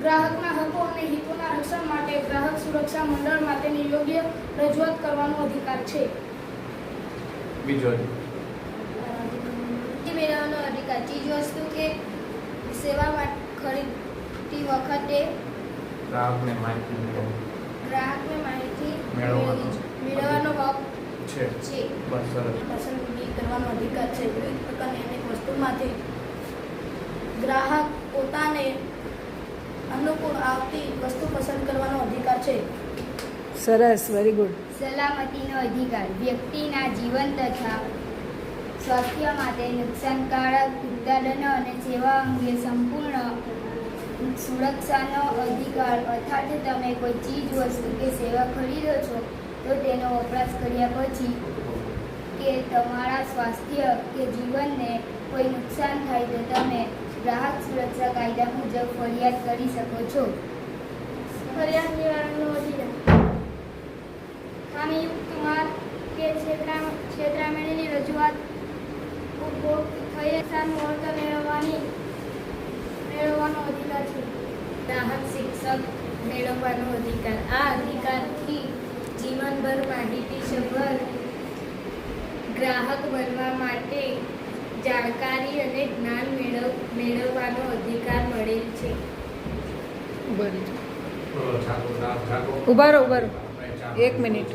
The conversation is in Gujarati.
ગ્રાહકના હકો અને હિતોના રક્ષણ માટે ગ્રાહક સુરક્ષા મંડળમાં તેની યોગ્ય રજૂઆત કરવાનો અધિકાર છે. બીજો મેળવવાનો અધિકાર ચીજવસ્તુ કે સેવા ખરીદતી વખતે ગ્રાહકને માહિતી મેળવવાનો હક છે. બસ સરસ. પસંદગી કરવાનો અધિકાર છે. વિવિધ પ્રકારની અનેક વસ્તુમાંથી ગ્રાહક પોતાને અનુકૂળ આવતી વસ્તુ પસંદ કરવાનો અધિકાર છે. સરસ, વેરી ગુડ. સલામતીનો અધિકાર વ્યક્તિના જીવન તથા સ્વાસ્થ્ય માટે નુકસાનકારક ઉત્પાદનો અને સેવા અંગે સંપૂર્ણ સુરક્ષાનો અધિકાર. અર્થાત તમે કોઈ ચીજ વસ્તુ કે સેવા ખરીદો છો તો તેનો વપરાશ કર્યા પછી કે તમારા સ્વાસ્થ્ય કે જીવનને કોઈ નુકસાન થાય તો તમે ગ્રાહક સુરક્ષા કાયદા મુજબ ફરિયાદ કરી શકો છો. ફરિયાદ નિવારણનો અધિકાર ખામીયુક્ત માલ કે છેતરામણીની રજૂઆત ઉપભોગ થયેલ નુકસાન વળતર મેળવવાનો અધિકાર છે. ગ્રાહક શિક્ષક મેળવવાનો અધિકાર. આ અધિકારથી જીવનભર માહિતીસભર ગ્રાહક બનવા માટે જાણકારી અને જ્ઞાન મેળવવાનો અધિકાર મળેલ છે. ઉભા રહો 1 મિનિટ.